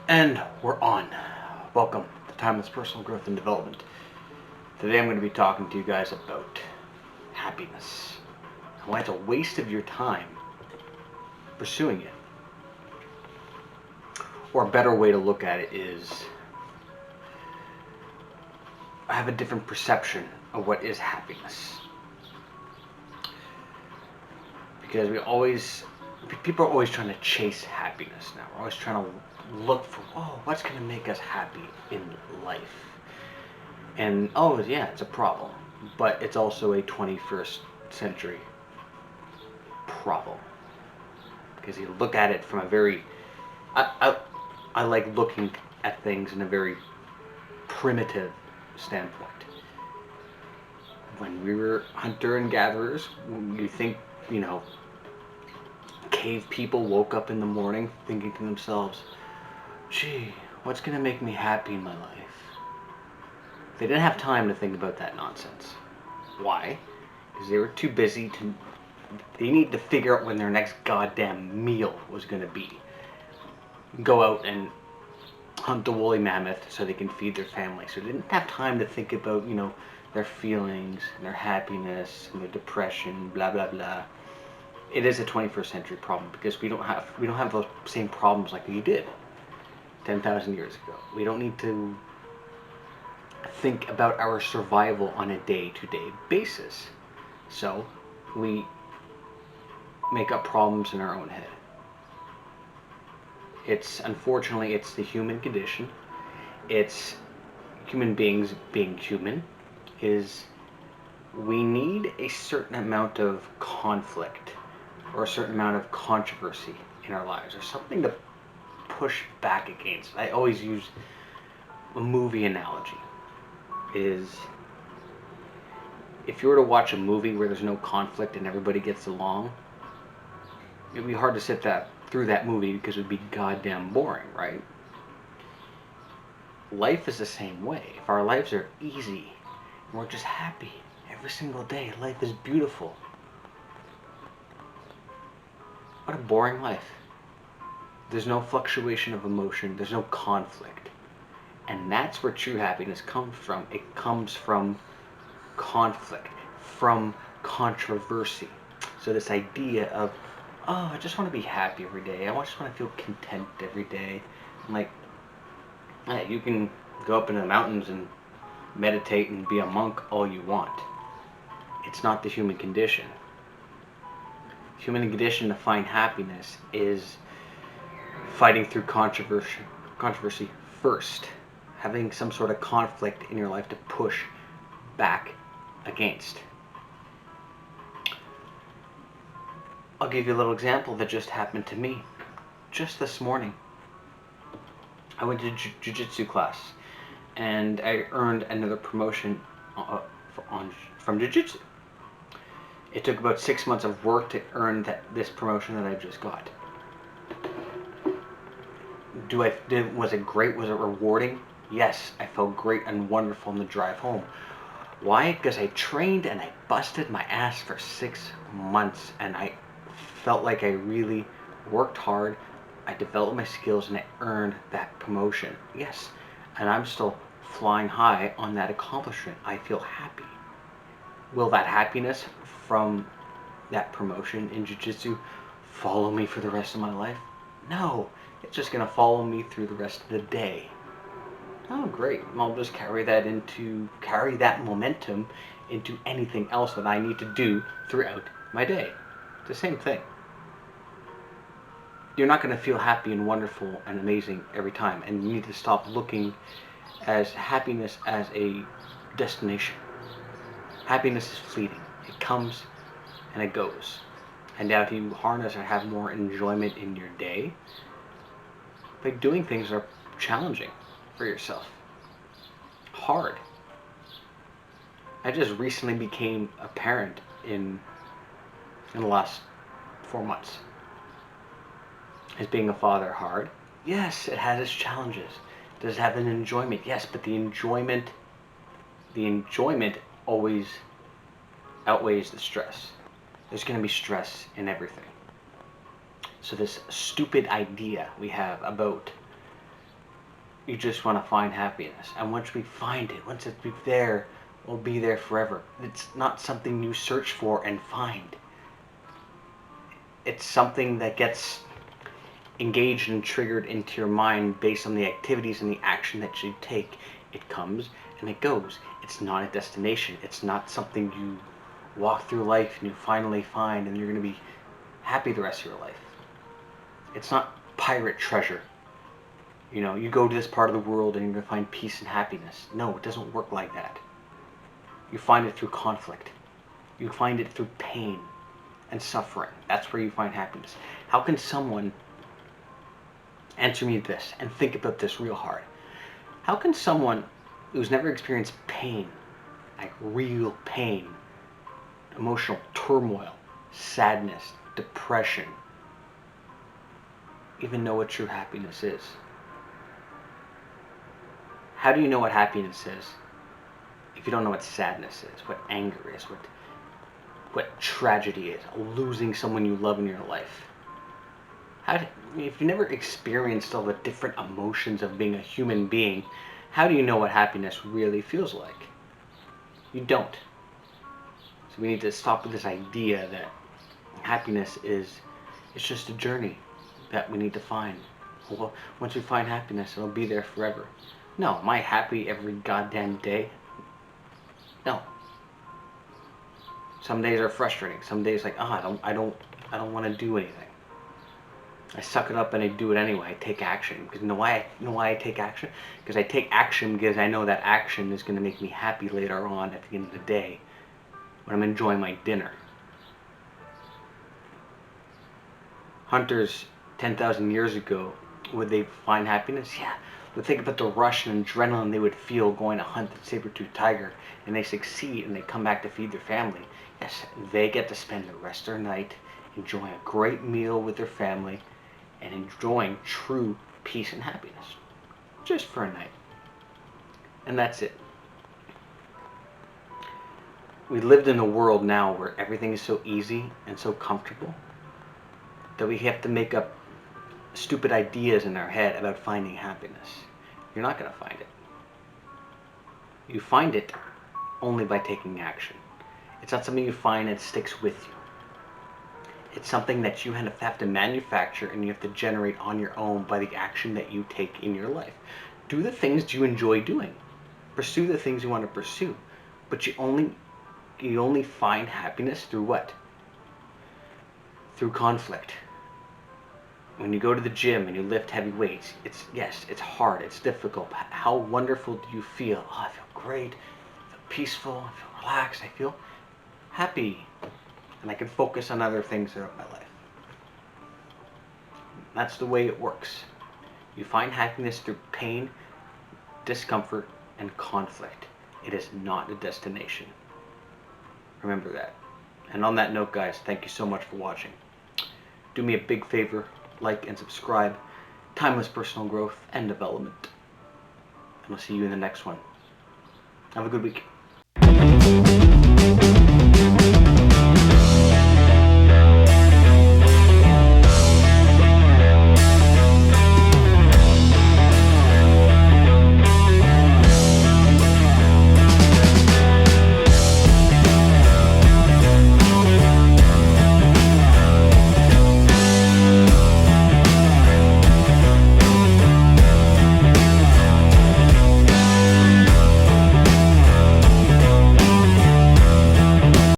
And we're on. Welcome to Timeless Personal Growth and Development. Today I'm going to be talking to you guys about happiness and why it's a waste of your time pursuing it. Or a better way to look at it is I have a different perception of what is happiness. Because people are always trying to chase happiness now. We're always trying to look for, what's going to make us happy in life? And, yeah, it's a problem. But it's also a 21st century problem. Because you look at it from a very... I like looking at things in a very primitive standpoint. When we were hunter and gatherers, you think, cave people woke up in the morning thinking to themselves, gee, what's going to make me happy in my life? They didn't have time to think about that nonsense. Why? Because they were too busy to... They needed to figure out when their next goddamn meal was going to be. Go out and hunt the woolly mammoth so they can feed their family. So they didn't have time to think about, their feelings, and their happiness, and their depression, blah, blah, blah. It is a 21st century problem because we don't have those same problems like we did 10,000 years ago. We don't need to think about our survival on a day-to-day basis. So we make up problems in our own head. Unfortunately, it's the human condition. It's human beings being human. We need a certain amount of conflict or a certain amount of controversy in our lives, or something to push back against. I always use a movie analogy. If you were to watch a movie where there's no conflict and everybody gets along, it'd be hard to sit through that movie because it would be goddamn boring, right? Life is the same way. If our lives are easy and we're just happy every single day, life is beautiful. What a boring life. There's no fluctuation of emotion. There's no conflict. And that's where true happiness comes from. It comes from conflict, from controversy. So this idea of, I just want to be happy every day. I just want to feel content every day. I'm like, you can go up into the mountains and meditate and be a monk all you want. It's not the human condition. Human condition to find happiness is fighting through controversy first. Having some sort of conflict in your life to push back against. I'll give you a little example that just happened to me just this morning. I went to jiu-jitsu class and I earned another promotion from jiu-jitsu. It took about 6 months of work to earn this promotion that I just got. Was it great? Was it rewarding? Yes, I felt great and wonderful on the drive home. Why? Because I trained and I busted my ass for 6 months and I felt like I really worked hard. I developed my skills and I earned that promotion. Yes, and I'm still flying high on that accomplishment. I feel happy. Will that happiness from that promotion in jiu-jitsu follow me for the rest of my life? No, it's just going to follow me through the rest of the day. Oh, great. I'll just carry that momentum into anything else that I need to do throughout my day. It's the same thing. You're not going to feel happy and wonderful and amazing every time, and you need to stop looking as happiness as a destination. Happiness is fleeting. It comes and it goes. And now if you harness or have more enjoyment in your day by doing things that are challenging for yourself, hard. I just recently became a parent in the last 4 months. Is being a father hard? Yes, it has its challenges. Does it have an enjoyment? Yes, but the enjoyment always outweighs the stress. There's going to be stress in everything. So this stupid idea we have about You just want to find happiness. And once we find it, once it's there, it'll be there forever. It's not something you search for and find. It's something that gets engaged and triggered into your mind based on the activities and the action that you take. It comes and it goes. It's not a destination. It's not something you walk through life and you finally find and you're going to be happy the rest of your life. It's not pirate treasure. You know, you go to this part of the world and you're going to find peace and happiness. No, it doesn't work like that. You find it through conflict. You find it through pain and suffering. That's where you find happiness. How can someone, answer me this and think about this real hard. How can someone who's never experienced pain, like real pain, emotional turmoil, sadness, depression, even know what true happiness is? How do you know what happiness is if you don't know what sadness is, what anger is, what tragedy is, losing someone you love in your life? If you never experienced all the different emotions of being a human being, how do you know what happiness really feels like? You don't. So we need to stop with this idea that happiness is it's just a journey that we need to find. Well, once we find happiness, it'll be there forever. No, am I happy every goddamn day? No. Some days are frustrating. Some days like, I don't want to do anything. I suck it up and I do it anyway. I take action. Because you know why I take action? Because I take action because I know that action is going to make me happy later on at the end of the day when I'm enjoying my dinner. Hunters 10,000 years ago, would they find happiness? Yeah. But think about the rush and adrenaline they would feel going to hunt the saber-toothed tiger, and they succeed and they come back to feed their family. Yes, they get to spend the rest of their night enjoying a great meal with their family and enjoying true peace and happiness. Just for a night. And that's it. We lived in a world now where everything is so easy and so comfortable that we have to make up stupid ideas in our head about finding happiness. You're not going to find it. You find it only by taking action. It's not something you find that sticks with you. It's something that you have to manufacture and you have to generate on your own by the action that you take in your life. Do the things you enjoy doing. Pursue the things you want to pursue. But you only find happiness through what? Through conflict. When you go to the gym and you lift heavy weights, it's hard, it's difficult. How wonderful do you feel? Oh, I feel great, I feel peaceful, I feel relaxed, I feel happy. And I can focus on other things throughout my life. That's the way it works. You find happiness through pain, discomfort, and conflict. It is not a destination. Remember that. And on that note, guys, thank you so much for watching. Do me a big favor. Like and subscribe. Timeless personal growth and development. And we'll see you in the next one. Have a good week.